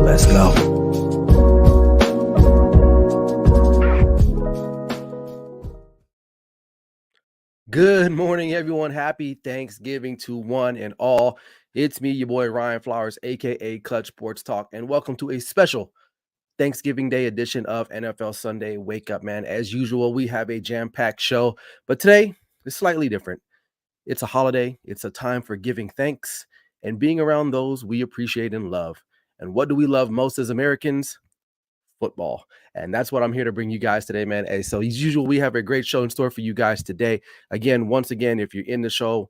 Let's go. Good morning, everyone. Happy Thanksgiving to one and all. It's me, your boy Ryan Flowers, aka Clutch Sports Talk, and welcome to a special Thanksgiving Day edition of NFL Sunday Wake Up, man. As usual, we have a jam-packed show, but today is slightly different. It's a holiday, it's a time for giving thanks and being around those we appreciate and love. And what do we love most as Americans? Football. And that's what I'm here to bring you guys today, man. And so, as usual, we have a great show in store for you guys today. Again, once again, if you're in the show,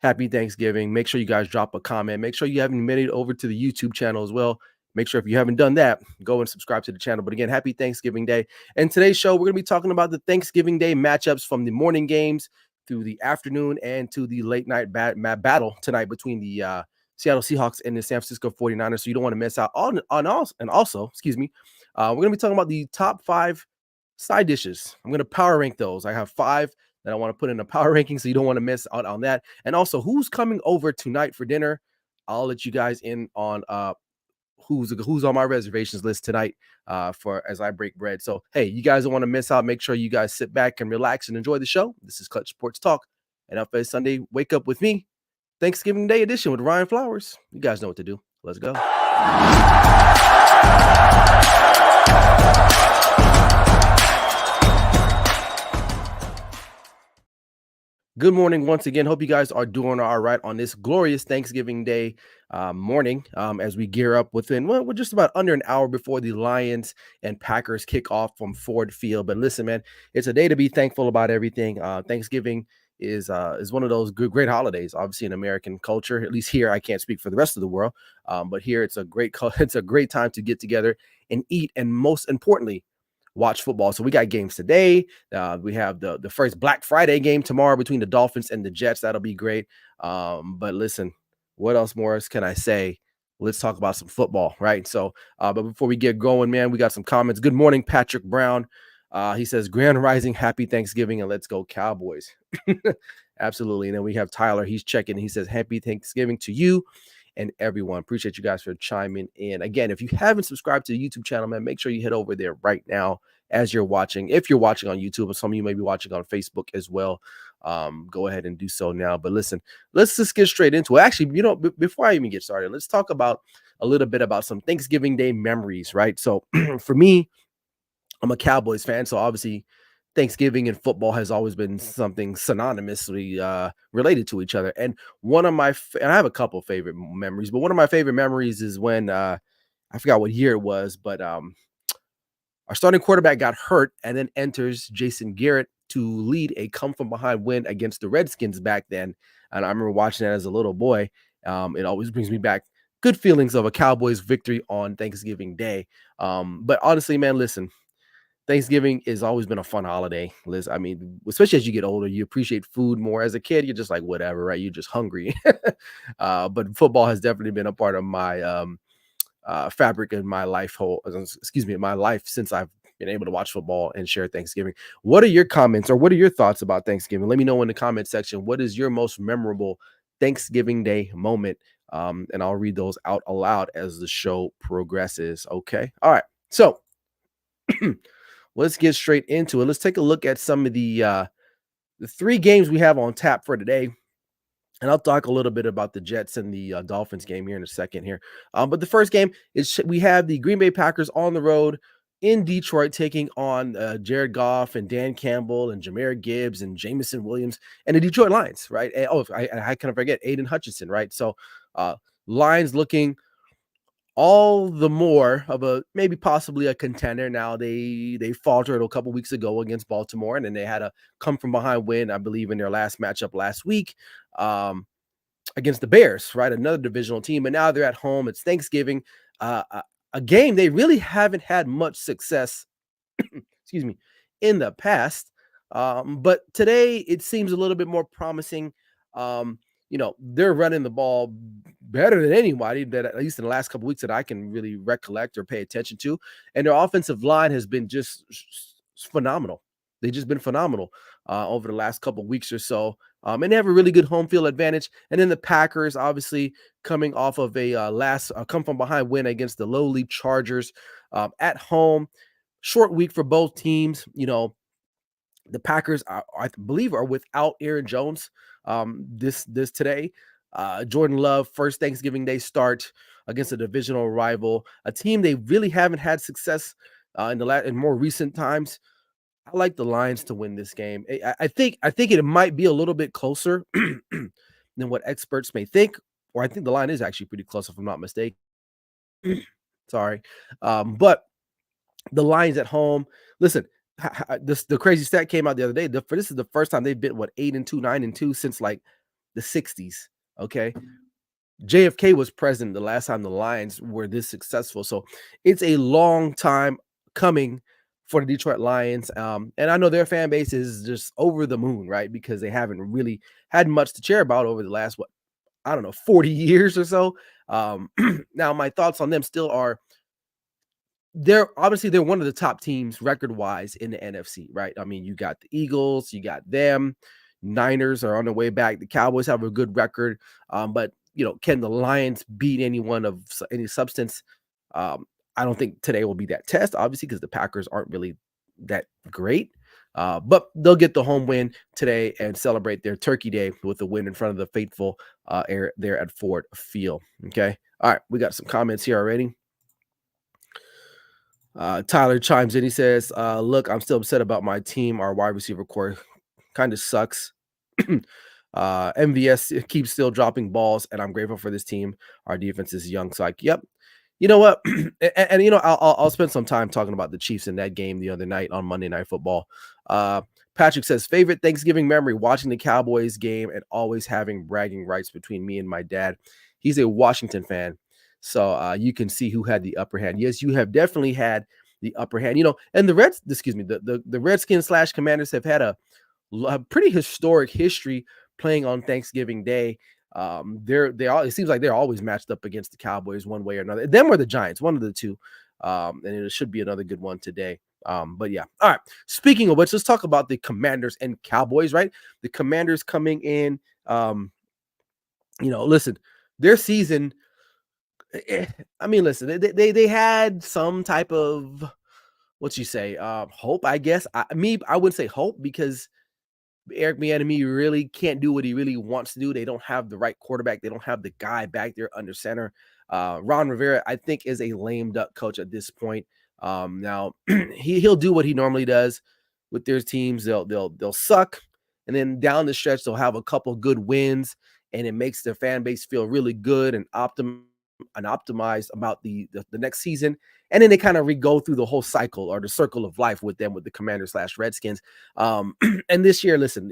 happy Thanksgiving. Make sure you guys drop a comment. Make sure you haven't made it over to the YouTube channel as well. Make sure if you haven't done that, go and subscribe to the channel. But again, happy Thanksgiving Day. And today's show, we're going to be talking about the Thanksgiving Day matchups from the morning games through the afternoon and to the late night battle tonight between the Seattle Seahawks and the San Francisco 49ers. So you don't want to miss out on also, and also, excuse me, we're going to be talking about the top 5 side dishes. I'm going to power rank those. I have 5 that I want to put in a power ranking, so you don't want to miss out on that. And also, who's coming over tonight for dinner? I'll let you guys in on who's on my reservations list tonight for as I break bread. So, hey, you guys don't want to miss out. Make sure you guys sit back and relax and enjoy the show. This is Clutch Sports Talk, and NFL Sunday Wake Up with me, Thanksgiving Day edition with Ryan Flowers. You guys know what to do. Let's go. Good morning once again. Hope you guys are doing all right on this glorious Thanksgiving Day morning as we gear up we're just about under an hour before the Lions and Packers kick off from Ford Field. But listen, man, it's a day to be thankful about everything. Thanksgiving is one of those great holidays, obviously in American culture. At least here, I can't speak for the rest of the world, but here it's a great time to get together and eat, and most importantly, watch football. So we got games today. We have the first Black Friday game tomorrow between the Dolphins and the Jets. That'll be great. But listen, what else more can I say? Let's talk about some football, right? So, but before we get going, man, we got some comments. Good morning, Patrick Brown. He says, Grand Rising, happy Thanksgiving, and let's go Cowboys. Absolutely. And then we have Tyler. He's checking. He says, happy Thanksgiving to you and everyone. Appreciate you guys for chiming in. Again, if you haven't subscribed to the YouTube channel, man, make sure you head over there right now as you're watching. If you're watching on YouTube, or some of you may be watching on Facebook as well, go ahead and do so now. But listen, let's just get straight into it. Actually, before I even get started, let's talk about a little bit about some Thanksgiving Day memories, right? So for me, I'm a Cowboys fan, so obviously Thanksgiving and football has always been something synonymously related to each other. And one of my and I have a couple favorite memories, but one of my favorite memories is when I forgot what year it was, but our starting quarterback got hurt, and then enters Jason Garrett to lead a come from behind win against the Redskins back then. And I remember watching that as a little boy. It always brings me back good feelings of a Cowboys victory on Thanksgiving Day. But honestly, man, listen, Thanksgiving has always been a fun holiday. Liz, I mean, especially as you get older, you appreciate food more. As a kid, you're just like, whatever, right? You're just hungry. But football has definitely been a part of my fabric in my my life since I've been able to watch football and share Thanksgiving. What are your comments or what are your thoughts about Thanksgiving? Let me know in the comment section. What is your most memorable Thanksgiving Day moment? And I'll read those out aloud as the show progresses. Okay. All right. So let's get straight into it. Let's take a look at some of the 3 games we have on tap for today. And I'll talk a little bit about the Jets and the Dolphins game here in a second here. But the first game is we have the Green Bay Packers on the road in Detroit taking on Jared Goff and Dan Campbell and Jahmyr Gibbs and Jameson Williams and the Detroit Lions, right? And, I kind of forget Aiden Hutchinson, right? So Lions looking all the more of a maybe possibly a contender. Now they faltered a couple weeks ago against Baltimore, and then they had a come from behind win, I believe, in their last matchup last week against the Bears, right? Another divisional team, and now they're at home. It's Thanksgiving, a game they really haven't had much success, excuse me, in the past. But today it seems a little bit more promising. They're running the ball better than anybody that at least in the last couple weeks that I can really recollect or pay attention to. And their offensive line has been just phenomenal. They've just been phenomenal over the last couple weeks or so. And they have a really good home field advantage. And then the Packers, obviously, coming off of a last come from behind win against the lowly Chargers at home. Short week for both teams. The Packers, I believe, are without Aaron Jones this today. Jordan Love, first Thanksgiving Day start against a divisional rival, a team they really haven't had success in more recent times. I like the Lions to win this game. I think it might be a little bit closer than what experts may think, or I think the line is actually pretty close if I'm not mistaken. Sorry, but the Lions at home. Listen, the crazy stat came out the other day. This is the first time they've been 8-2, 9-2 since like the '60s. Okay, JFK was president the last time the Lions were this successful. So it's a long time coming for the Detroit Lions. And I know their fan base is just over the moon, right? Because they haven't really had much to cheer about over the last, I don't know, 40 years or so. Now, my thoughts on them still are they're one of the top teams record wise in the NFC, right? I mean, you got the Eagles, you got them. Niners are on their way back. The Cowboys have a good record, but can the Lions beat anyone of any substance? I don't think today will be that test, obviously, because the Packers aren't really that great. But they'll get the home win today and celebrate their Turkey Day with a win in front of the faithful there at Ford Field. Okay. All right. We got some comments here already. Tyler chimes in. He says, look, I'm still upset about my team. Our wide receiver core kind of sucks. MVS keeps still dropping balls, and I'm grateful for this team. Our defense is young. So, yep. You know what? and I'll spend some time talking about the Chiefs in that game the other night on Monday Night Football. Patrick says, favorite Thanksgiving memory, watching the Cowboys game and always having bragging rights between me and my dad. He's a Washington fan. So you can see who had the upper hand. Yes, you have definitely had the upper hand. And the Redskins / Commanders have had a pretty historic history playing on Thanksgiving Day. It seems like they're always matched up against the Cowboys one way or another. Them or the Giants, one of the two. And it should be another good one today. But yeah. All right. Speaking of which, let's talk about the Commanders and Cowboys, right? The Commanders coming in. Listen, their season. I mean, listen, they had some type of hope, I guess. I wouldn't say hope because Eric Bieniemy really can't do what he really wants to do. They don't have the right quarterback. They don't have the guy back there under center. Ron Rivera, I think, is a lame duck coach at this point. Now he'll do what he normally does with their teams. They'll suck, and then down the stretch they'll have a couple good wins, and it makes their fan base feel really good and optimized about the next season. And then they kind of go through the whole cycle or the circle of life with them, with the Commanders / Redskins. And this year, listen,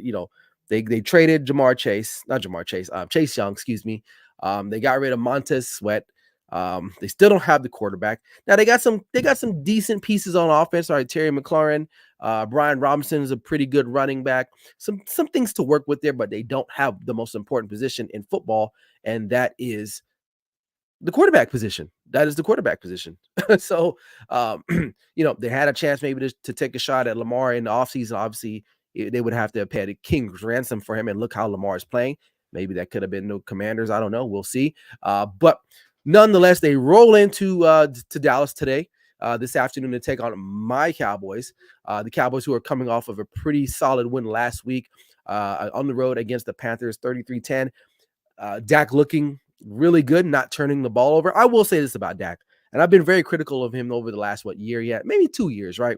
they traded Chase Young, excuse me. They got rid of Montez Sweat. They still don't have the quarterback. Now they got some decent pieces on offense. All right, Terry McLaurin, Brian Robinson is a pretty good running back. Some things to work with there, but they don't have the most important position in football, and that is the quarterback position. That is the quarterback position. So, they had a chance maybe to take a shot at Lamar in the offseason. Obviously, they would have to pay a king's ransom for him, and look how Lamar is playing. Maybe that could have been no Commanders. I don't know. We'll see. But nonetheless, they roll into to Dallas today, this afternoon, to take on my Cowboys. The Cowboys, who are coming off of a pretty solid win last week on the road against the Panthers, 33-10. Dak looking really good, not turning the ball over. I will say this about Dak, and I've been very critical of him over the last year yet, maybe 2 years, right?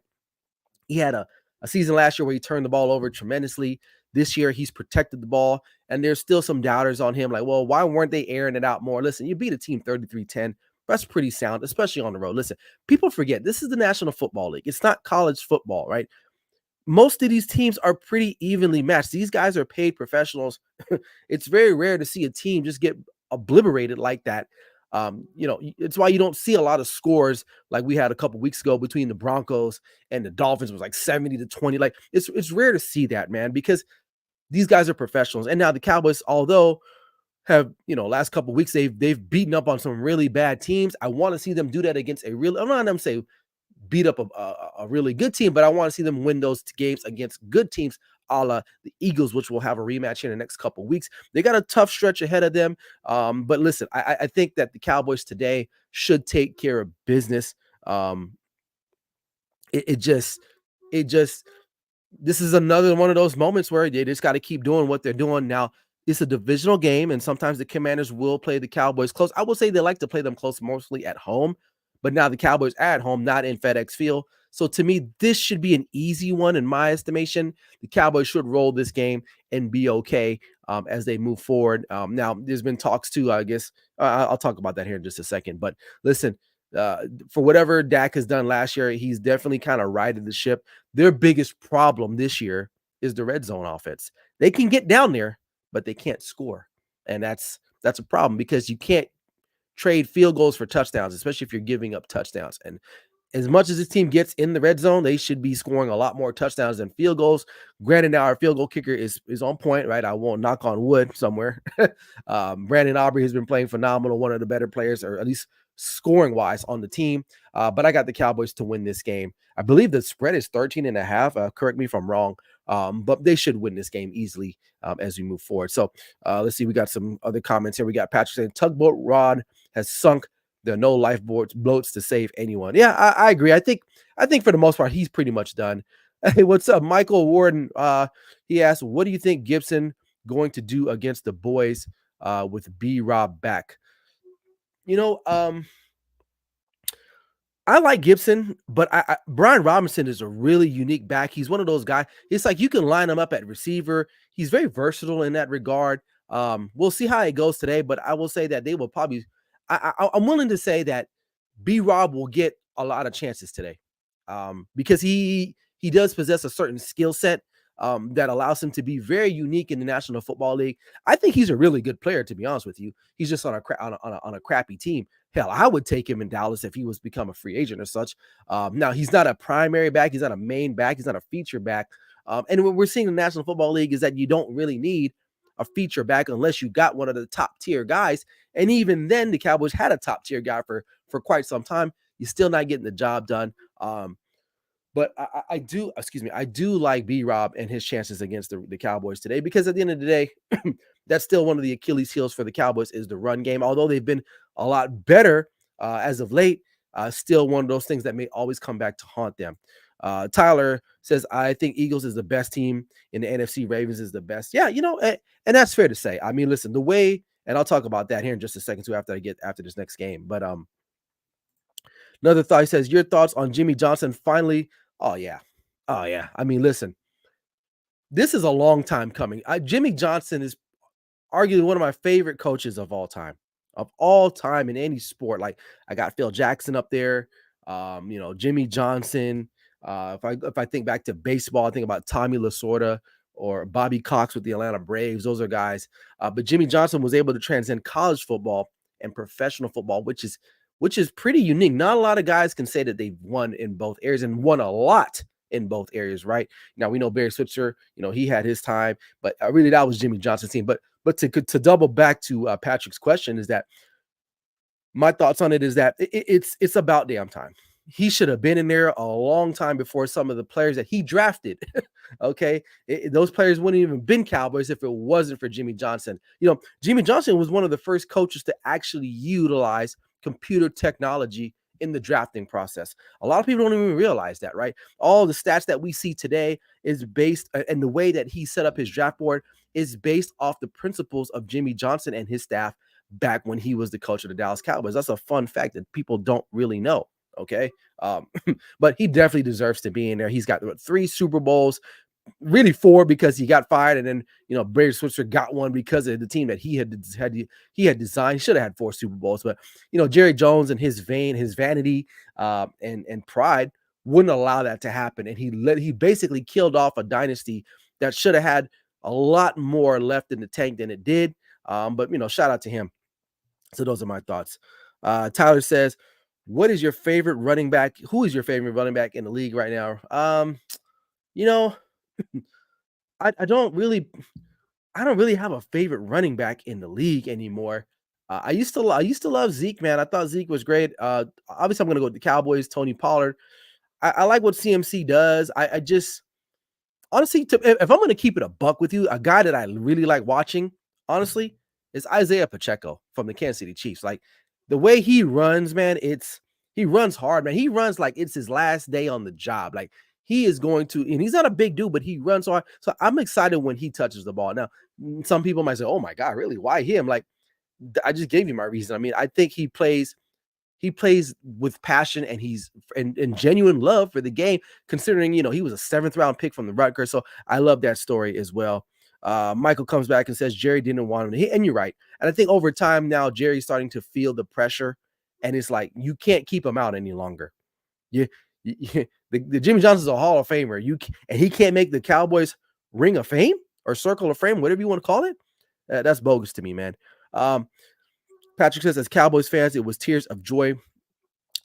He had a season last year where he turned the ball over tremendously. This year, he's protected the ball, and there's still some doubters on him. Like, well, why weren't they airing it out more? Listen, you beat a team 33-10. That's pretty sound, especially on the road. Listen, people forget this is the National Football League. It's not college football, right? Most of these teams are pretty evenly matched. These guys are paid professionals. It's very rare to see a team just get obliterated like that. It's why you don't see a lot of scores like we had a couple weeks ago between the Broncos and the Dolphins. It was like 70-20. Like it's rare to see that, man, because these guys are professionals. And now the Cowboys, although have last couple weeks they've beaten up on some really bad teams. I want to see them do that against I'm not going to say beat up a really good team, but I want to see them win those games against good teams, a la the Eagles, which will have a rematch in the next couple of weeks. They got a tough stretch ahead of them. But listen, I think that the Cowboys today should take care of business. Um, it just, it just, this is another one of those moments where they just got to keep doing what they're doing. Now, it's a divisional game, and sometimes the Commanders will play the Cowboys close. I will say they like to play them close mostly at home, but now the Cowboys are at home, not in FedEx Field. So to me, this should be an easy one in my estimation. The Cowboys should roll this game and be okay as they move forward. Now, there's been talks too, I guess. I'll talk about that here in just a second. But listen, for whatever Dak has done last year, he's definitely kind of righted the ship. Their biggest problem this year is the red zone offense. They can get down there, but they can't score. And that's a problem because you can't trade field goals for touchdowns, especially if you're giving up touchdowns. And as much as this team gets in the red zone, they should be scoring a lot more touchdowns than field goals. Granted, now our field goal kicker is on point, right? I won't knock on wood somewhere. Brandon Aubrey has been playing phenomenal, one of the better players, or at least scoring wise on the team. But I got the Cowboys to win this game. I believe the spread is 13.5. Correct me if I'm wrong. But they should win this game easily as we move forward. So let's see. We got some other comments here. We got Patrick saying tugboat rod has sunk. There are no lifeboats boats to save anyone. Yeah, I agree. I think for the most part he's pretty much done. Hey, what's up, Michael Warden? He asked, "What do you think Gibson going to do against the boys with B Rob back?" You know, I like Gibson, but Brian Robinson is a really unique back. He's one of those guys. It's like you can line him up at receiver. He's very versatile in that regard. We'll see how it goes today, but I will say that they will probably. I'm willing to say that B Rob will get a lot of chances today, because he does possess a certain skill set that allows him to be very unique in the National Football League. I think he's a really good player, to be honest with you. He's just on a crappy team. Hell, I would take him in Dallas if he was become a free agent or such. Now he's not a primary back, he's not a main back, he's not a feature back. And what we're seeing in the National Football League is that you don't really need a feature back unless you got one of the top tier guys. And even then, the Cowboys had a top tier guy for quite some time. You're still not getting the job done. But I do, excuse me, I do like B Rob and his chances against the Cowboys today, because at the end of the day, that's still one of the Achilles heels for the Cowboys is the run game. Although they've been a lot better as of late, still one of those things that may always come back to haunt them. Tyler says, I think Eagles is the best team in the NFC. Ravens is the best. Yeah, and that's fair to say. I mean, listen, the way, and I'll talk about that here in just a second too after this next game. But another thought, he says, your thoughts on Jimmy Johnson finally. Oh yeah. Oh yeah. I mean, listen, this is a long time coming. Jimmy Johnson is arguably one of my favorite coaches of all time in any sport. Like I got Phil Jackson up there, Jimmy Johnson. If I think back to baseball, I think about Tommy Lasorda or Bobby Cox with the Atlanta Braves. Those are guys. But Jimmy Johnson was able to transcend college football and professional football, which is pretty unique. Not a lot of guys can say that they've won in both areas and won a lot in both areas, right? Now we know Barry Switzer, he had his time, but really that was Jimmy Johnson's team. But to double back to Patrick's question, is that my thoughts on it is that it's about damn time. He should have been in there a long time before some of the players that he drafted. Okay, those players wouldn't even been Cowboys if it wasn't for Jimmy Johnson. Jimmy Johnson was one of the first coaches to actually utilize computer technology in the drafting process. A lot of people don't even realize that, right? All the stats that we see today is based, and the way that he set up his draft board is based off the principles of Jimmy Johnson and his staff back when he was the coach of the Dallas Cowboys. That's a fun fact that people don't really know. Okay. But he definitely deserves to be in there. He's got 3 Super Bowls, really 4 because he got fired, and then Barry Switzer got one because of the team that he had designed. He should have had 4 Super Bowls, but Jerry Jones and his vanity and pride wouldn't allow that to happen, and he basically killed off a dynasty that should have had a lot more left in the tank than it did. But shout out to him. So those are my thoughts. Tyler says, what is your favorite running back? Who is your favorite running back in the league right now? I don't really have a favorite running back in the league anymore. I used to love Zeke, man. I thought Zeke was great. Obviously, I'm going to go with the Cowboys, Tony Pollard. I like what CMC does. I just honestly, if I'm going to keep it a buck with you, a guy that I really like watching, honestly, is Isaiah Pacheco from the Kansas City Chiefs. Like the way he runs, man, he runs hard, man. He runs like it's his last day on the job. Like he is going to, and he's not a big dude, but he runs hard. So I'm excited when he touches the ball. Now, some people might say, "Oh my God, really? Why him?" Like I just gave you my reason. I mean, I think he plays with passion and he's in genuine love for the game, considering, he was a seventh round pick from the Rutgers. So I love that story as well. Michael comes back and says Jerry didn't want him to hit, and you're right. And I think over time now Jerry's starting to feel the pressure, and it's like you can't keep him out any longer. The Jimmy Johnson's a Hall of Famer. And he can't make the Cowboys Ring of Fame or Circle of Fame, whatever you want to call it. That's bogus to me, man. Patrick says, as Cowboys fans, it was tears of joy,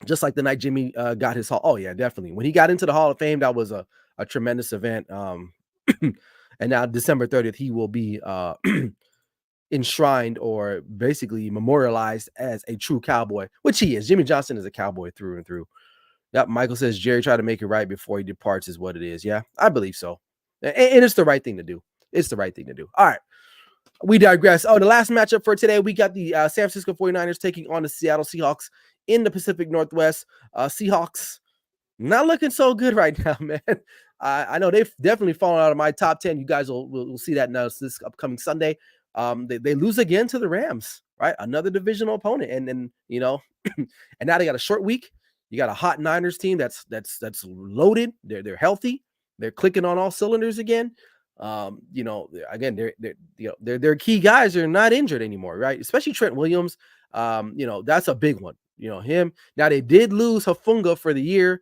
just like the night Jimmy got his Hall. Oh yeah, definitely. When he got into the Hall of Fame, that was a tremendous event. And now December 30th, he will be enshrined or basically memorialized as a true Cowboy, which he is. Jimmy Johnson is a Cowboy through and through. Yep, Michael says Jerry tried to make it right before he departs is what it is. Yeah, I believe so. And it's the right thing to do. It's the right thing to do. All right. We digress. Oh, the last matchup for today, we got the San Francisco 49ers taking on the Seattle Seahawks in the Pacific Northwest. Seahawks not looking so good right now, man. I know they've definitely fallen out of my top 10. You guys will see that now this upcoming Sunday. They lose again to the Rams, right? Another divisional opponent. And and now they got a short week. You got a hot Niners team that's loaded. They're healthy. They're clicking on all cylinders again. Again, their key guys are not injured anymore, right? Especially Trent Williams. That's a big one. Him. Now they did lose Hafunga for the year,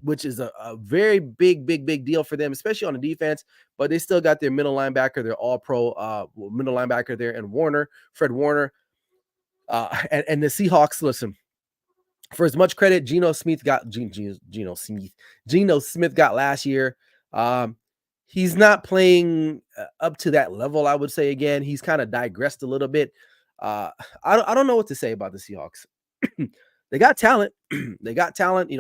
which is a very big deal for them, especially on the defense. But they still got their middle linebacker, their all-pro middle linebacker there, and Fred Warner. And the Seahawks, listen, for as much credit Geno Smith got last year, he's not playing up to that level, I would say. Again, he's kind of digressed a little bit. I don't know what to say about the Seahawks. They got talent. They got talent.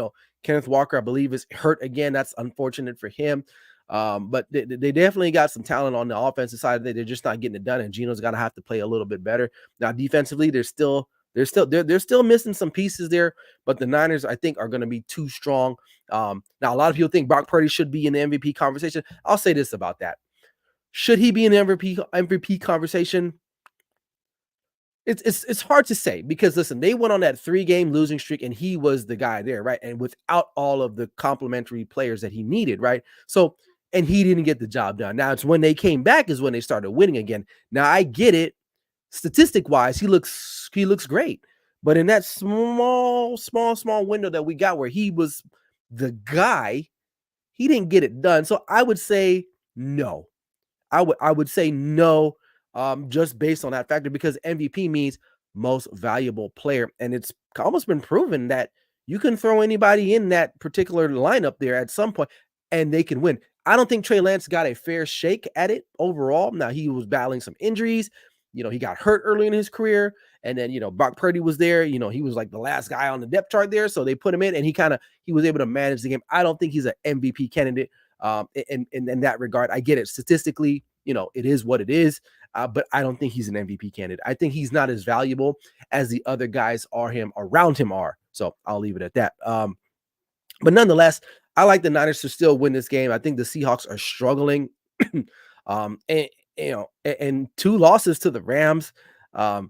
Kenneth Walker, I believe, is hurt again. That's unfortunate for him. But they definitely got some talent on the offensive side. They're just not getting it done, and Geno's gonna have to play a little bit better. Now, defensively, they're still missing some pieces there, but the Niners, I think, are going to be too strong. Now, a lot of people think Brock Purdy should be in the MVP conversation. I'll say this about that: should he be in the MVP conversation? It's hard to say because listen, they went on that 3-game losing streak and he was the guy there, right? And without all of the complementary players that he needed, right? So, and he didn't get the job done. Now it's when they came back is when they started winning again. Now I get it. Statistic wise, he looks great, but in that small window that we got where he was the guy, he didn't get it done. So I would say no. I would say no, just based on that factor, because MVP means most valuable player, and it's almost been proven that you can throw anybody in that particular lineup there at some point, and they can win. I don't think Trey Lance got a fair shake at it overall. Now he was battling some injuries. He got hurt early in his career, and then Brock Purdy was there. He was like the last guy on the depth chart there, so they put him in, and he was able to manage the game. I don't think he's an MVP candidate. In that regard, I get it. Statistically, it is what it is, but I don't think he's an MVP candidate. I think he's not as valuable as the other guys around him are. So I'll leave it at that. But nonetheless, I like the Niners to still win this game. I think the Seahawks are struggling, and 2 losses to the Rams, a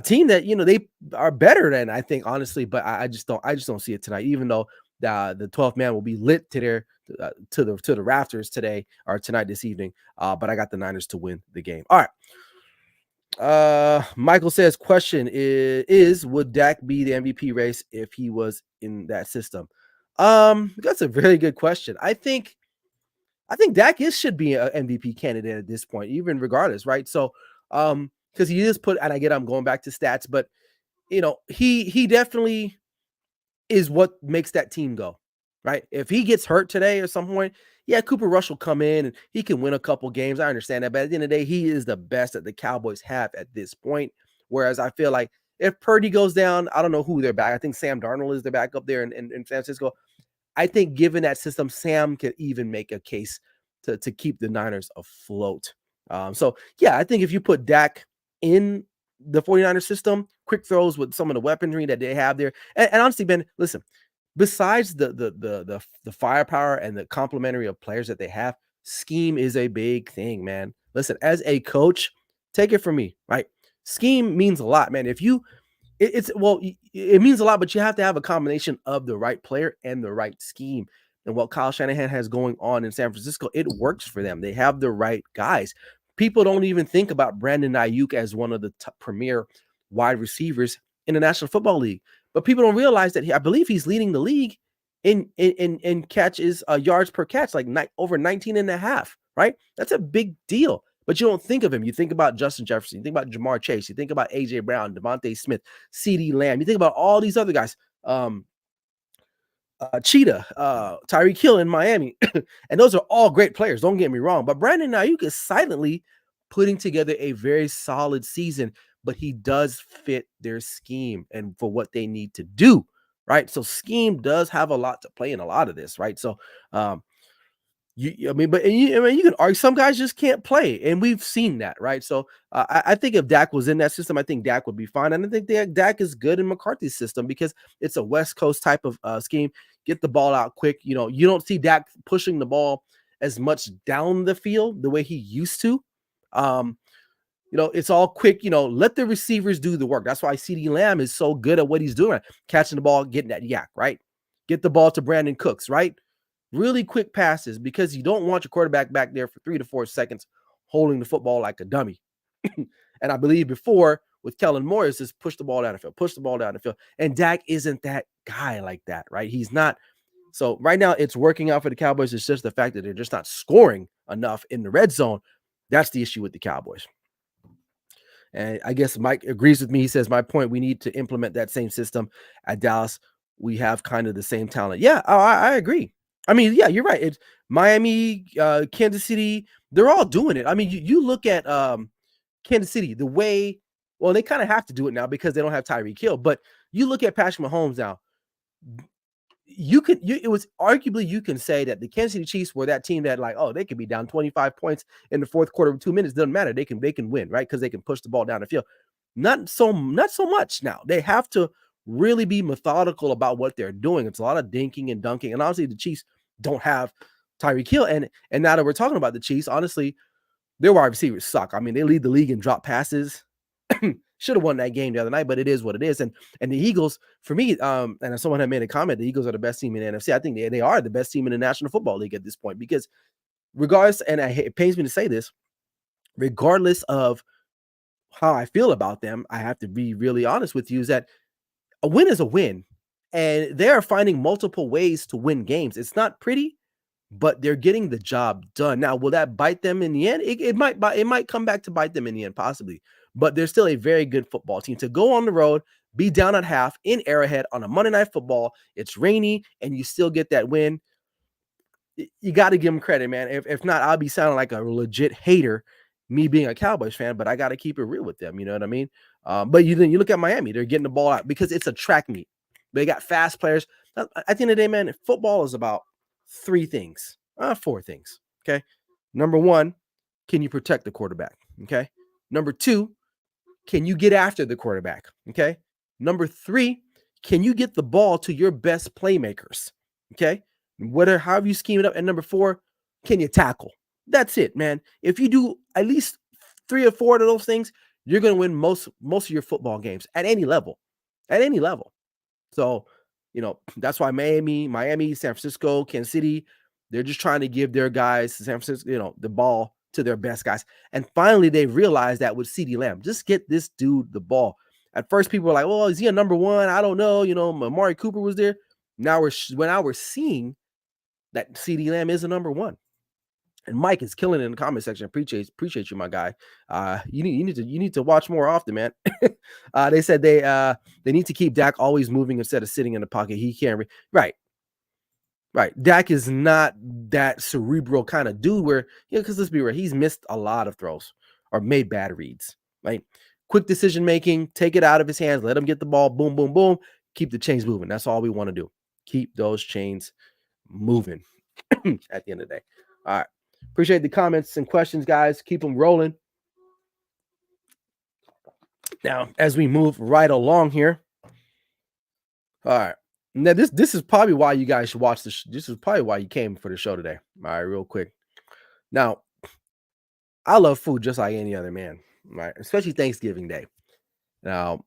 team that they are better than, I think, honestly. But I just don't see it tonight. Even though the 12th man will be lit to the rafters today or tonight this evening. But I got the Niners to win the game. All right. Michael says, question is would Dak be the MVP race if he was in that system? That's a very good question. I think Dak should be an MVP candidate at this point, even regardless, right? So, because he is and I get I'm going back to stats, but he definitely is what makes that team go, right? If he gets hurt today or some point, yeah, Cooper Rush will come in and he can win a couple games. I understand that, but at the end of the day, he is the best that the Cowboys have at this point. Whereas I feel like if Purdy goes down, I don't know who they're back. I think Sam Darnold is their backup there in San Francisco. I think given that system, Sam could even make a case to keep the Niners afloat. So yeah, I think if you put Dak in the 49ers system, quick throws with some of the weaponry that they have there, and honestly, Ben, listen, besides the firepower and the complementary of players that they have, scheme is a big thing, man. Listen, as a coach, take it from me, right? Scheme means a lot, man. If you it's well, it means a lot, but you have to have a combination of the right player and the right scheme. And what Kyle Shanahan has going on in San Francisco, it works for them. They have the right guys. People don't even think about Brandon Ayuk as one of the premier wide receivers in the National Football League, but people don't realize that I believe he's leading the league in catches, yards per catch, like over 19 and a half, right? That's a big deal. But you don't think of him. You think about Justin Jefferson. You think about Jamar Chase. You think about A.J. Brown, Devontae Smith, CeeDee Lamb. You think about all these other guys. Cheetah, Tyreek Hill in Miami. And those are all great players. Don't get me wrong. But Brandon Ayuk is silently putting together a very solid season, but he does fit their scheme and for what they need to do, right? So scheme does have a lot to play in a lot of this, right? So I mean, you can argue some guys just can't play, and we've seen that, right? So I think if Dak was in that system, I think Dak would be fine, and I think Dak is good in McCarthy's system because it's a West Coast type of scheme. Get the ball out quick. You know, you don't see Dak pushing the ball as much down the field the way he used to. It's all quick. Let the receivers do the work. That's why CeeDee Lamb is so good at what he's doing, catching the ball, getting that yak, right? Get the ball to Brandon Cooks, right? Really quick passes because you don't want your quarterback back there for 3 to 4 seconds holding the football like a dummy. And I believe before with Kellen Moore is just push the ball down the field, push the ball down the field. And Dak isn't that guy like that, right? He's not. So right now it's working out for the Cowboys. It's just the fact that they're just not scoring enough in the red zone. That's the issue with the Cowboys. And I guess Mike agrees with me. He says, my point, we need to implement that same system at Dallas. We have kind of the same talent. Yeah, I agree. I mean, yeah, you're right. It's Miami, Kansas City, they're all doing it. I mean, you look at Kansas City, the way, well, they kind of have to do it now because they don't have Tyreek Hill. But you look at Patrick Mahomes now, it was arguably you can say that the Kansas City Chiefs were that team that they could be down 25 points in the fourth quarter of 2 minutes. Doesn't matter. They can win, right? Because they can push the ball down the field. Not so much now. They have to really be methodical about what they're doing. It's a lot of dinking and dunking. And honestly, the Chiefs don't have Tyreek Hill. And now that we're talking about the Chiefs, honestly, their wide receivers suck. I mean, they lead the league in drop passes. Should have won that game the other night, but it is what it is. And the Eagles, for me, and someone had made a comment, the Eagles are the best team in the NFC. I think they are the best team in the National Football League at this point because regardless, and it pains me to say this, regardless of how I feel about them, I have to be really honest with you, is that a win is a win. And they are finding multiple ways to win games. It's not pretty, but they're getting the job done. Now, will that bite them in the end? It might come back to bite them in the end, possibly. But they're still a very good football team. To go on the road, be down at half in Arrowhead on a Monday Night Football, it's rainy, and you still get that win. You got to give them credit, man. If not, I'll be sounding like a legit hater, me being a Cowboys fan, but I got to keep it real with them. You know what I mean? But you look at Miami, they're getting the ball out because it's a track meet. They got fast players. At the end of the day, man, football is about 4 things. Okay. Number 1, can you protect the quarterback? Okay. Number 2, can you get after the quarterback? Okay. Number 3, can you get the ball to your best playmakers? Okay. However you scheme it up. And number 4, can you tackle? That's it, man. If you do at least 3 or 4 of those things, you're going to win most of your football games at any level. At any level. So, that's why Miami, San Francisco, Kansas City, they're just trying to give their guys, San Francisco, the ball to their best guys. And finally, they realized that with CeeDee Lamb, just get this dude the ball. At first, people were like, well, is he a number 1? I don't know. Amari Cooper was there. Now we're seeing that CeeDee Lamb is a number 1. And Mike is killing it in the comment section. Appreciate you, my guy. You need to watch more often, man. They said they need to keep Dak always moving instead of sitting in the pocket. He can't right. Dak is not that cerebral kind of dude where, because let's be real, he's missed a lot of throws or made bad reads. Right, quick decision making, take it out of his hands, let him get the ball, boom, boom, boom, keep the chains moving. That's all we want to do. Keep those chains moving at the end of the day. All right. Appreciate the comments and questions, guys. Keep them rolling. Now, as we move right along here. All right. Now, this is probably why you guys should watch this. This is probably why you came for the show today. All right, real quick. Now, I love food just like any other man, right? Especially Thanksgiving Day. Now,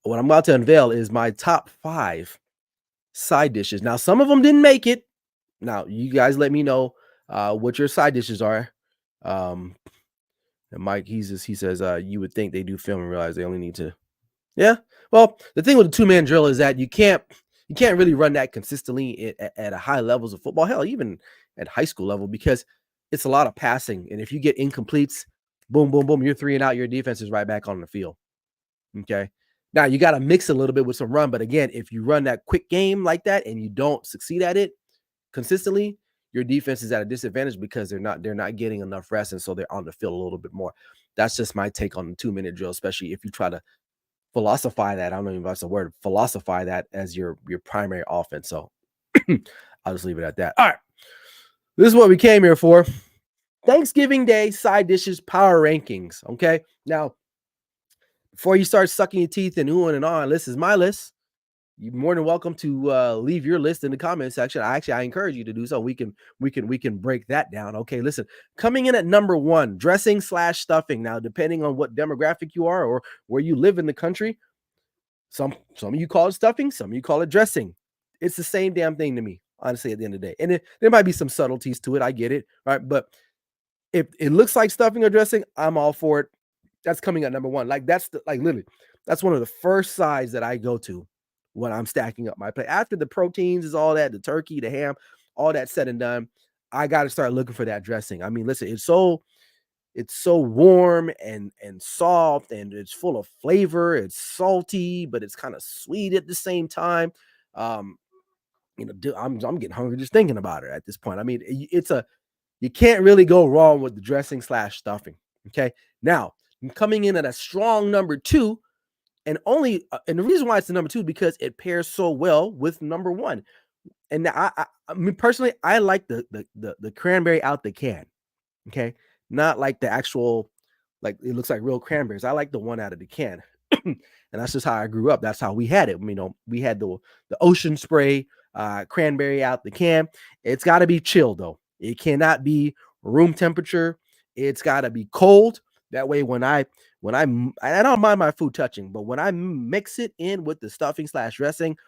what I'm about to unveil is my top 5 side dishes. Now, some of them didn't make it. Now, you guys let me know what your side dishes are. And Mike, he says, you would think they do film and realize they only need to. Yeah. Well, the thing with the 2-man drill is that you can't really run that consistently at a high levels of football. Hell, even at high school level, because it's a lot of passing. And if you get incompletes, boom, boom, boom, you're 3 and out. Your defense is right back on the field. Okay. Now you got to mix a little bit with some run. But again, if you run that quick game like that and you don't succeed at it consistently, your defense is at a disadvantage because they're not getting enough rest. And so they're on the field a little bit more. That's just my take on the 2-minute drill, especially if you try to philosophy that. I don't know if that's a word. Philosophy that as your primary offense. So I'll just leave it at that. All right. This is what we came here for. Thanksgiving Day side dishes power rankings. Okay. Now, before you start sucking your teeth and oohing and on, this is my list. You're more than welcome to leave your list in the comment section. I encourage you to do so. We can break that down. Okay, listen. Coming in at number 1, dressing / stuffing. Now, depending on what demographic you are or where you live in the country, some of you call it stuffing, some of you call it dressing. It's the same damn thing to me, honestly, at the end of the day. And there might be some subtleties to it. I get it, right? But if it looks like stuffing or dressing, I'm all for it. That's coming at number 1. Like literally, that's one of the first sides that I go to when I'm stacking up my plate. After the proteins is all that, the turkey, the ham, all that said and done, I got to start looking for that dressing. I mean, listen, it's so warm and soft, and it's full of flavor. It's salty, but it's kind of sweet at the same time. I'm getting hungry just thinking about it at this point. I mean, you can't really go wrong with the dressing / stuffing. Okay, now I'm coming in at a strong number 2. And the reason why it's the number 2 because it pairs so well with number 1. And I mean, personally, I like the cranberry out the can. Okay, not like the actual, like it looks like real cranberries. I like the one out of the can, and that's just how I grew up. That's how we had it. You know, we had the Ocean Spray cranberry out the can. It's got to be chilled though. It cannot be room temperature. It's got to be cold. That way, when I don't mind my food touching, but when I mix it in with the stuffing / dressing,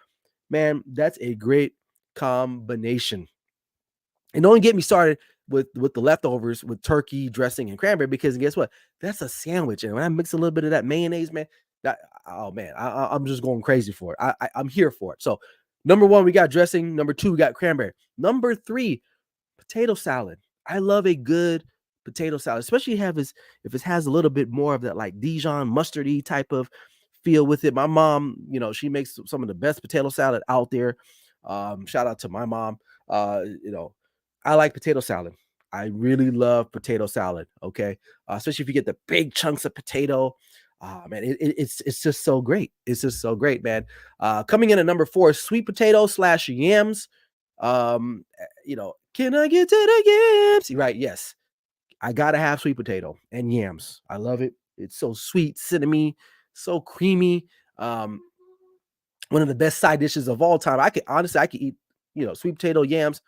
man, that's a great combination. And don't get me started with the leftovers with turkey, dressing, and cranberry, because guess what? That's a sandwich. And when I mix a little bit of that mayonnaise, man, I'm just going crazy for it. I'm here for it. So number 1, we got dressing. Number 2, we got cranberry. Number 3, potato salad. I love a good potato salad, especially if it has a little bit more of that like Dijon mustardy type of feel with it. My mom, she makes some of the best potato salad out there. Shout out to my mom. I like potato salad. I really love potato salad. Okay, especially if you get the big chunks of potato. Man, it's just so great. It's just so great, man. Coming in at number 4, sweet potato / yams. Can I get to the yams? Right? Yes, I gotta have sweet potato and yams. I love it. It's so sweet, cinnamony, so creamy. One of the best side dishes of all time. I could eat, sweet potato yams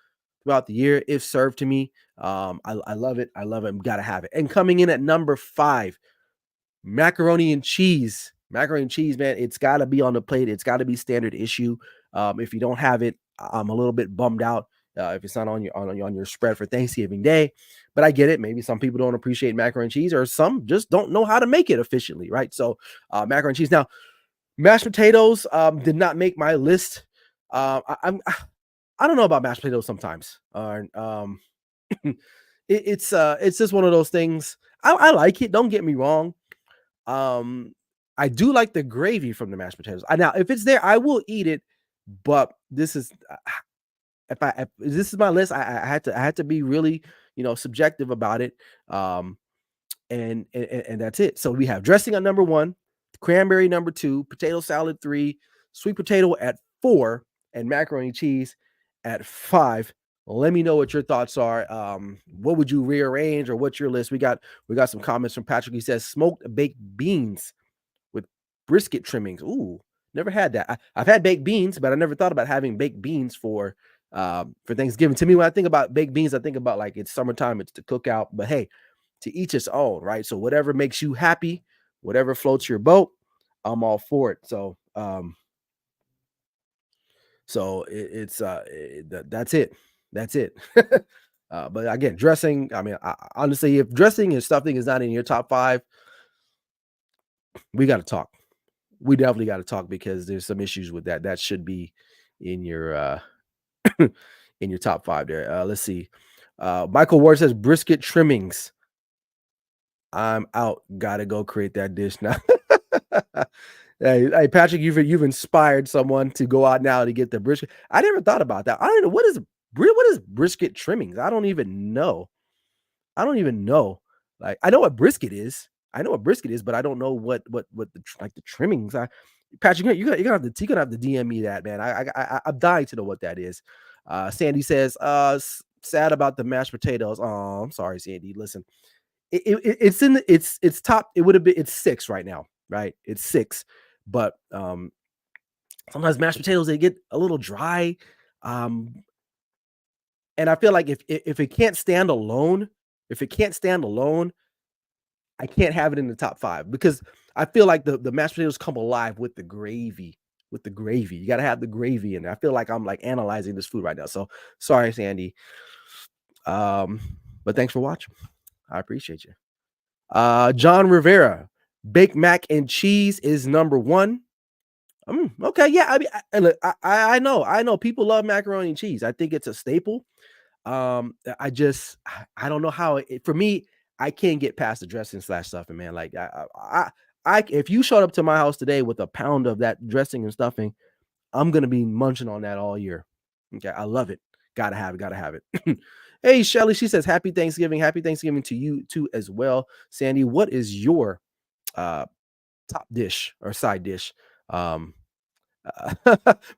throughout the year if served to me. I love it. I love it. Gotta have it. And coming in at number 5, macaroni and cheese. Macaroni and cheese, man. It's gotta be on the plate. It's gotta be standard issue. If you don't have it, I'm a little bit bummed out. If it's not on your spread for Thanksgiving Day, but I get it. Maybe some people don't appreciate macaroni and cheese, or some just don't know how to make it efficiently, right? So, macaroni and cheese. Now, mashed potatoes did not make my list. I don't know about mashed potatoes sometimes. It's just one of those things. I like it. Don't get me wrong. I do like the gravy from the mashed potatoes. Now, if it's there, I will eat it. But this is if this is my list, I had to be really subjective about it. And that's it. So we have dressing at number 1, cranberry number 2, potato salad 3, sweet potato at 4, and macaroni and cheese at 5. Let me know what your thoughts are. What would you rearrange, or what's your list? We got some comments from Patrick. He says smoked baked beans with brisket trimmings. Ooh, never had that. I've had baked beans, but I never thought about having baked beans for Thanksgiving. To me, when I think about baked beans, I think about like it's summertime, it's the cookout. But hey, to each its own, right? So whatever makes you happy, whatever floats your boat, I'm all for it. So that's it. That's it. But again, dressing. I mean, honestly, if dressing and stuffing is not in your top 5, we got to talk. We definitely got to talk because there's some issues with that. That should be in your in your top 5 there. Let's see. Michael Ward says brisket trimmings. I'm out. Gotta go create that dish now. Hey, Patrick, you've inspired someone to go out now to get the brisket. I never thought about that. I don't know what is brisket trimmings. I don't even know. I don't even know. Like I know what brisket is. I know what brisket is, but I don't know what like the trimmings. Patrick, you're gonna have to DM me that, man. I'm dying to know what that is. Sandy says, sad about the mashed potatoes. Oh, I'm sorry, Sandy. Listen, it's in the, it's top. It would have been it's 6 right now, right? It's 6, but sometimes mashed potatoes they get a little dry, um, and I feel like if it can't stand alone, if it can't stand alone, I can't have it in the top 5 because I feel like the mashed potatoes come alive with the gravy. With the gravy, you got to have the gravy in there. I feel like I'm like analyzing this food right now. So sorry, Sandy. Um, but thanks for watching. I appreciate you. John Rivera, baked mac and cheese is number 1. Okay, yeah. I mean, look, I know people love macaroni and cheese. I think it's a staple. I don't know how for me. I can't get past the dressing slash stuffing, man. Like if you showed up to my house today with a pound of that dressing and stuffing, I'm gonna be munching on that all year. Okay, I love it. Gotta have it. Gotta have it. Hey, Shelly, she says, "Happy Thanksgiving. Happy Thanksgiving to you too as well." Sandy, what is your uh top dish or side dish? Um,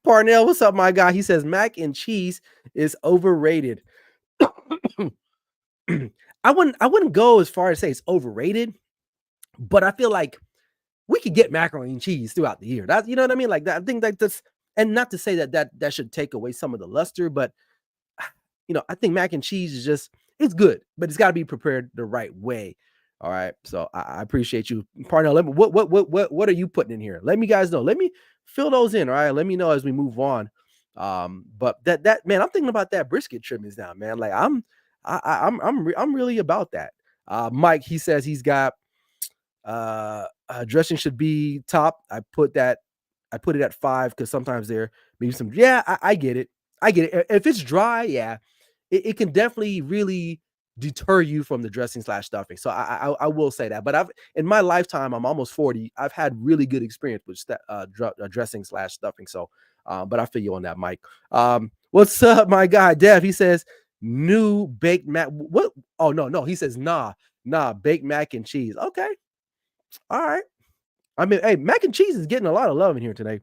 Parnell, what's up, my guy? He says mac and cheese is overrated. I wouldn't go as far as say it's overrated, but I feel like we could get macaroni and cheese throughout the year. That's you know what I mean? Like that, I think like that's and not to say that should take away some of the luster, but I think mac and cheese is just it's good, but it's got to be prepared the right way. All right. So I appreciate you. Parnell, let me what are you putting in here? Let me guys know. Let me fill those in. All right. Let me know as we move on. But that man, I'm thinking about that brisket trimmings now, man. Like I'm really about that. Mike, he says he's got dressing should be top. I put it at 5 because sometimes there maybe some yeah, I get it. I get it. If it's dry, yeah, it can definitely really deter you from the dressing slash stuffing. So I will say that. But I've in my lifetime, I'm almost 40. I've had really good experience with dressing slash stuffing. So, but I feel you on that, Mike. What's up, my guy Dev? He says new baked mac. What? Oh no. He says nah, baked mac and cheese. Okay, all right. I mean, hey, mac and cheese is getting a lot of love in here today.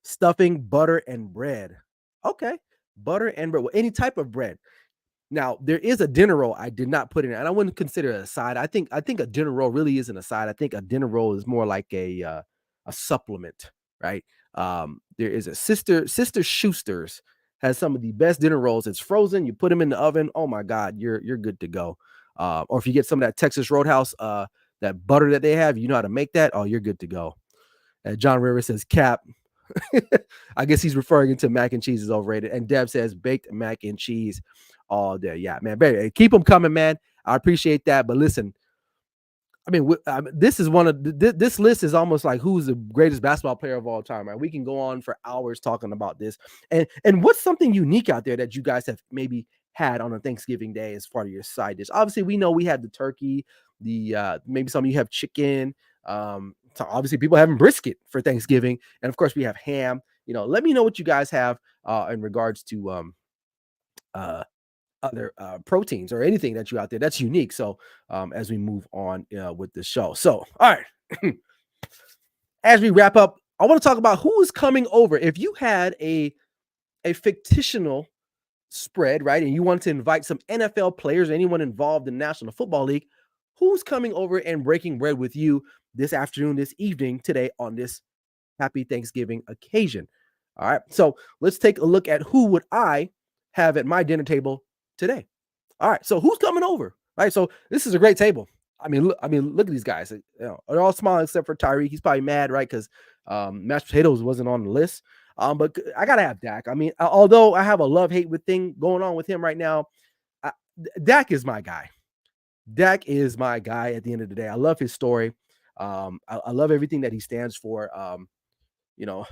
Stuffing, butter, and bread. Okay, butter and bread. Well, any type of bread. Now, there is a dinner roll I did not put in, and I wouldn't consider it a side. I think a dinner roll really isn't a side. I think a dinner roll is more like a supplement, right? There is a Sister Schuster's has some of the best dinner rolls. It's frozen. You put them in the oven. Oh my God, you're good to go. Or if you get some of that Texas Roadhouse, that butter that they have, you know how to make that. Oh, you're good to go. John River says cap. I guess he's referring to mac and cheese is overrated. And Deb says baked mac and cheese all day. Yeah, man, baby, keep them coming, man. I appreciate that. But listen, I mean, this is one of this list is almost like who's the greatest basketball player of all time, right? We can go on for hours talking about this. And what's something unique out there that you guys have maybe had on a Thanksgiving day as part of your side dish? Obviously, we know we had the turkey, the maybe some of you have chicken. So obviously people having brisket for Thanksgiving, and of course we have ham. Let me know what you guys have in regards to uh other proteins or anything that you out there that's unique. So as we move on with the show. So all right. As we wrap up, I want to talk about who's coming over. If you had a a fictional spread, right? And you want to invite some NFL players or anyone involved in the National Football League, who's coming over and breaking bread with you this afternoon, this evening, today on this happy Thanksgiving occasion? All right. So let's take a look at who would I have at my dinner table today. All right. So who's coming over? Right. So this is a great table. Look at these guys. You know, they're all smiling except for Tyreek. He's probably mad, right? Because mashed potatoes wasn't on the list. But I gotta have Dak. I mean, although I have a love-hate with thing going on with him right now, Dak is my guy. Dak is my guy at the end of the day. I love his story. I love everything that he stands for. You know,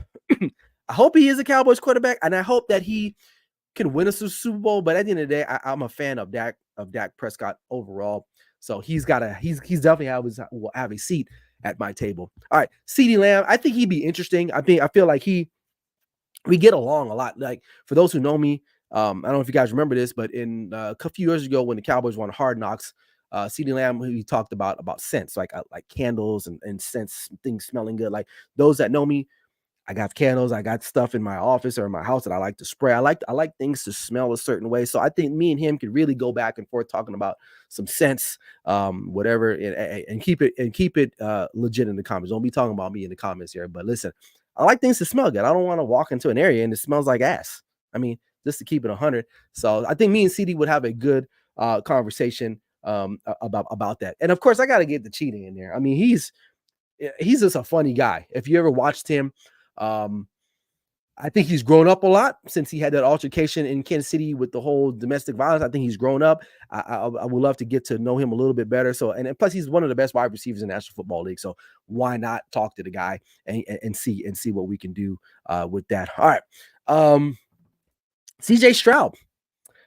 I hope he is a Cowboys quarterback, and I hope that he can win us a Super Bowl. But at the end of the day, I'm a fan of Dak Prescott overall. So he's definitely will have a seat at my table. All right, CeeDee Lamb. I think he'd be interesting. I feel like we get along a lot. Like, for those who know me, I don't know if you guys remember this, but in a few years ago when the Cowboys won Hard Knocks, CeeDee Lamb, he talked about scents, like candles and scents, things smelling good. Like, those that know me, I got candles, I got stuff in my office or in my house that I like to spray. I like things to smell a certain way. So I think me and him could really go back and forth talking about some scents, whatever, and keep it legit in the comments. Don't be talking about me in the comments here. But listen, I like things to smell good. I don't want to walk into an area and it smells like ass. I mean, just to keep it 100. So I think me and CD would have a good conversation about that. And of course, I got to get the cheating in there. I mean, he's just a funny guy. If you ever watched him, I think he's grown up a lot since he had that altercation in Kansas City with the whole domestic violence. I think he's grown up. I would love to get to know him a little bit better. So, and plus he's one of the best wide receivers in the National Football League. So why not talk to the guy and see what we can do with that. All right. CJ Stroud,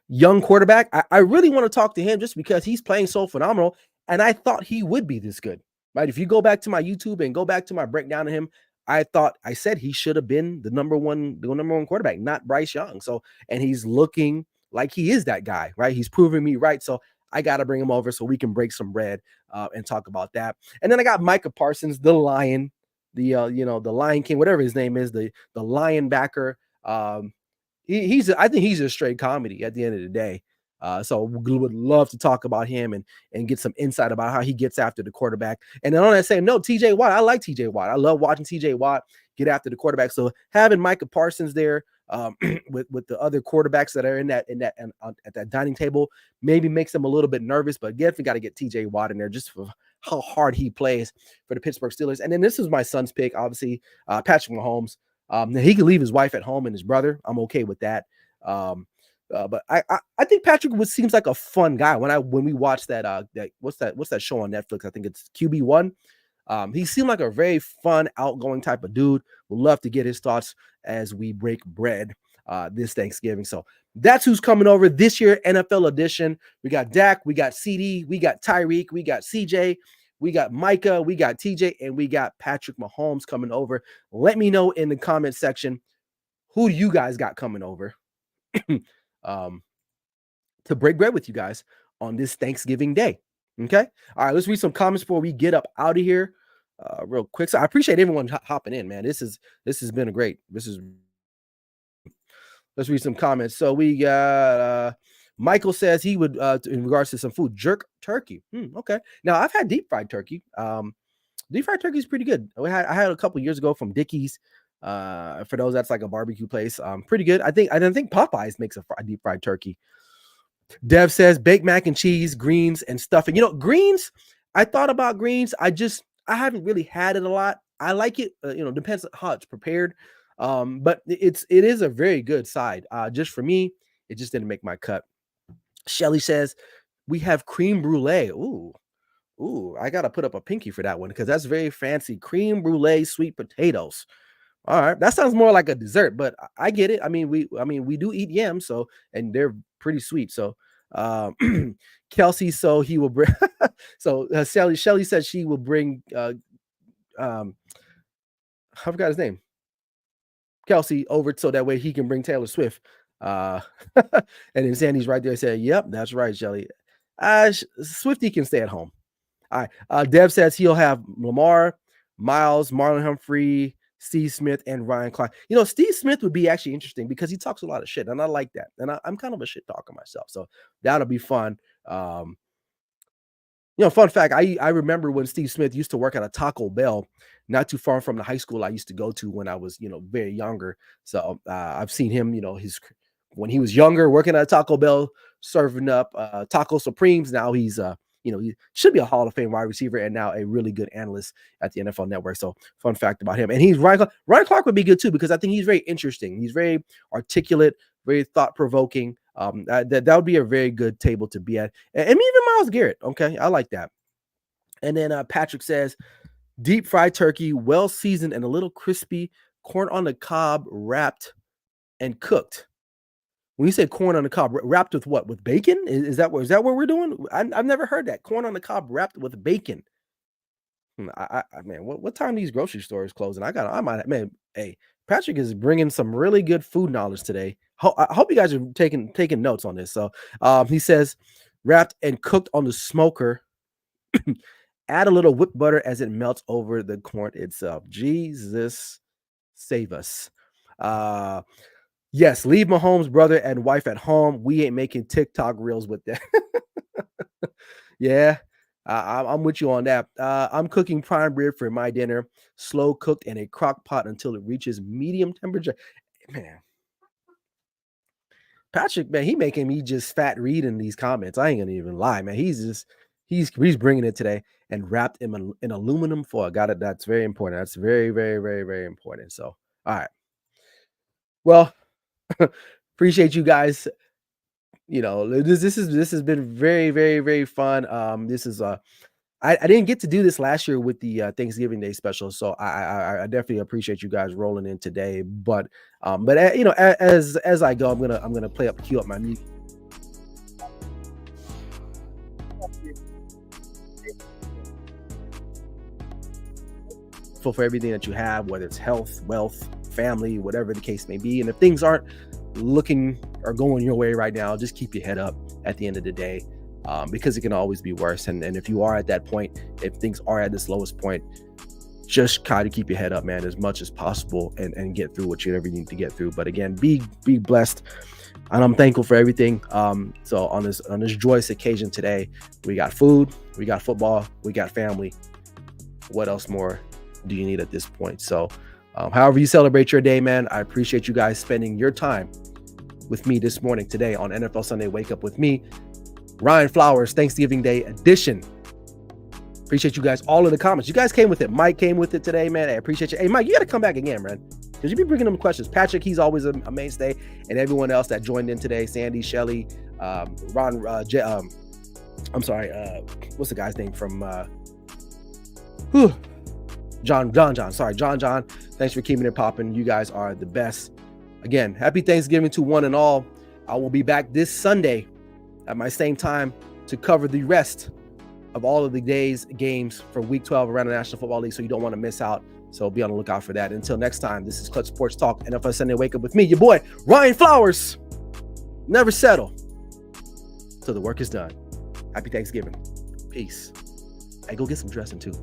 young quarterback. I really want to talk to him just because he's playing so phenomenal. And I thought he would be this good, right? If you go back to my YouTube and go back to my breakdown of him, I said he should have been the number one quarterback, not Bryce Young. So, and he's looking like he is that guy, right? He's proving me right. So I got to bring him over so we can break some bread and talk about that. And then I got Micah Parsons, the Lion, the Lion King, whatever his name is, the Lion backer. I think he's a straight comedy at the end of the day. So we would love to talk about him and get some insight about how he gets after the quarterback. And then on that same note, TJ Watt, I like TJ Watt. I love watching TJ Watt get after the quarterback. So having Micah Parsons there with the other quarterbacks that are at that dining table maybe makes them a little bit nervous, but definitely got to get TJ Watt in there just for how hard he plays for the Pittsburgh Steelers. And then this is my son's pick, obviously, Patrick Mahomes. He can leave his wife at home and his brother. I'm okay with that. But I think Patrick seems like a fun guy. When we watch that what's that show on Netflix? I think it's QB1. He seemed like a very fun, outgoing type of dude. We'd love to get his thoughts as we break bread this Thanksgiving. So that's who's coming over this year, NFL edition. We got Dak, we got CD, we got Tyreek, we got CJ, we got Micah, we got TJ, and we got Patrick Mahomes coming over. Let me know in the comment section, who do you guys got coming over to break bread with you guys on this Thanksgiving Day. Okay. All right. Let's read some comments before we get up out of here real quick. So I appreciate everyone hopping in, man. This has been let's read some comments. So we got Michael says he would in regards to some food, jerk turkey. Okay. Now I've had deep fried turkey. Deep fried turkey is pretty good. I had a couple years ago from Dickey's. For those, that's like a barbecue place. Pretty good. I think Popeyes makes a deep fried turkey. Dev says baked mac and cheese, greens, and stuffing. Greens, I thought about greens. I haven't really had it a lot. I like it. Depends on how it's prepared. But it is a very good side. Just for me, it just didn't make my cut. Shelly says we have creme brulee. Ooh, I gotta put up a pinky for that one because that's very fancy. Creme brulee sweet potatoes. All right, that sounds more like a dessert, but I get it. I mean, we do eat yams, so, and they're pretty sweet. So, Kelsey, so he will bring. So Shelly said she will bring. I forgot his name. Kelsey over so that way he can bring Taylor Swift. And then Sandy's right there. Said, "Yep, that's right, Shelly. Swifty can stay at home." All right. Dev says he'll have Lamar, Miles, Marlon Humphrey, Steve Smith and Ryan Clark. You know, Steve Smith would be actually interesting because he talks a lot of shit, and I like that. And I'm kind of a shit talker myself, so that'll be fun. Um, you know, fun fact, I remember when Steve Smith used to work at a Taco Bell not too far from the high school I used to go to when I was, very younger. So, I've seen him, his when he was younger working at Taco Bell serving up, Taco Supremes. Now he's, he should be a Hall of Fame wide receiver and now a really good analyst at the NFL Network. So, fun fact about him. And he's Ryan Clark would be good too because I think he's very interesting. He's very articulate, very thought provoking. That would be a very good table to be at. And even Myles Garrett. Okay, I like that. And then Patrick says, deep fried turkey, well seasoned and a little crispy, corn on the cob, wrapped and cooked. When you say corn on the cob, wrapped with what? With bacon? Is that what we're doing? I've never heard that. Corn on the cob wrapped with bacon. Man, what time these grocery stores closing? I might, man. Hey, Patrick is bringing some really good food knowledge today. I hope you guys are taking notes on this. So, he says, wrapped and cooked on the smoker. Add a little whipped butter as it melts over the corn itself. Jesus, save us. Yes, leave Mahomes' brother and wife at home. We ain't making TikTok reels with that. Yeah, I'm with you on that. I'm cooking prime rib for my dinner, slow cooked in a crock pot until it reaches medium temperature. Man, Patrick, man, he making me just fat reading these comments. I ain't gonna even lie, man. He's bringing it today and wrapped in aluminum foil. Got it. That's very important. That's very, very, very, very important. So, all right. Well, appreciate you guys. This has been very, very, very fun. This is I didn't get to do this last year with the Thanksgiving Day special, so I definitely appreciate you guys rolling in today. But as I go, I'm gonna cue up my music for everything that you have, whether it's health, wealth, family, whatever the case may be. And if things aren't looking or going your way right now, just keep your head up at the end of the day, because it can always be worse. And if you are at that point, if things are at this lowest point, just try to keep your head up, man, as much as possible and get through whatever you need to get through. But again, be blessed. And I'm thankful for everything. So on this joyous occasion today, we got food, we got football, we got family. What else more do you need at this point? So however you celebrate your day, man, I appreciate you guys spending your time with me this morning today on NFL Sunday Wake Up with me, Ryan Flowers, Thanksgiving Day edition. Appreciate you guys all in the comments. You guys came with it. Mike came with it today, man. I appreciate you. Hey, Mike, you got to come back again, man, because you be bringing them questions. Patrick, he's always a mainstay, and everyone else that joined in today, Sandy, Shelly, Ron, I'm sorry, what's the guy's name from John. Sorry, John. Thanks for keeping it popping. You guys are the best. Again, happy Thanksgiving to one and all. I will be back this Sunday at my same time to cover the rest of all of the games for Week 12 around the National Football League, so you don't want to miss out. So be on the lookout for that. Until next time, this is Clutch Sports Talk, NFL Sunday Wake Up with me, your boy, Ryan Flowers. Never settle till the work is done. Happy Thanksgiving. Peace. Hey, go get some dressing too.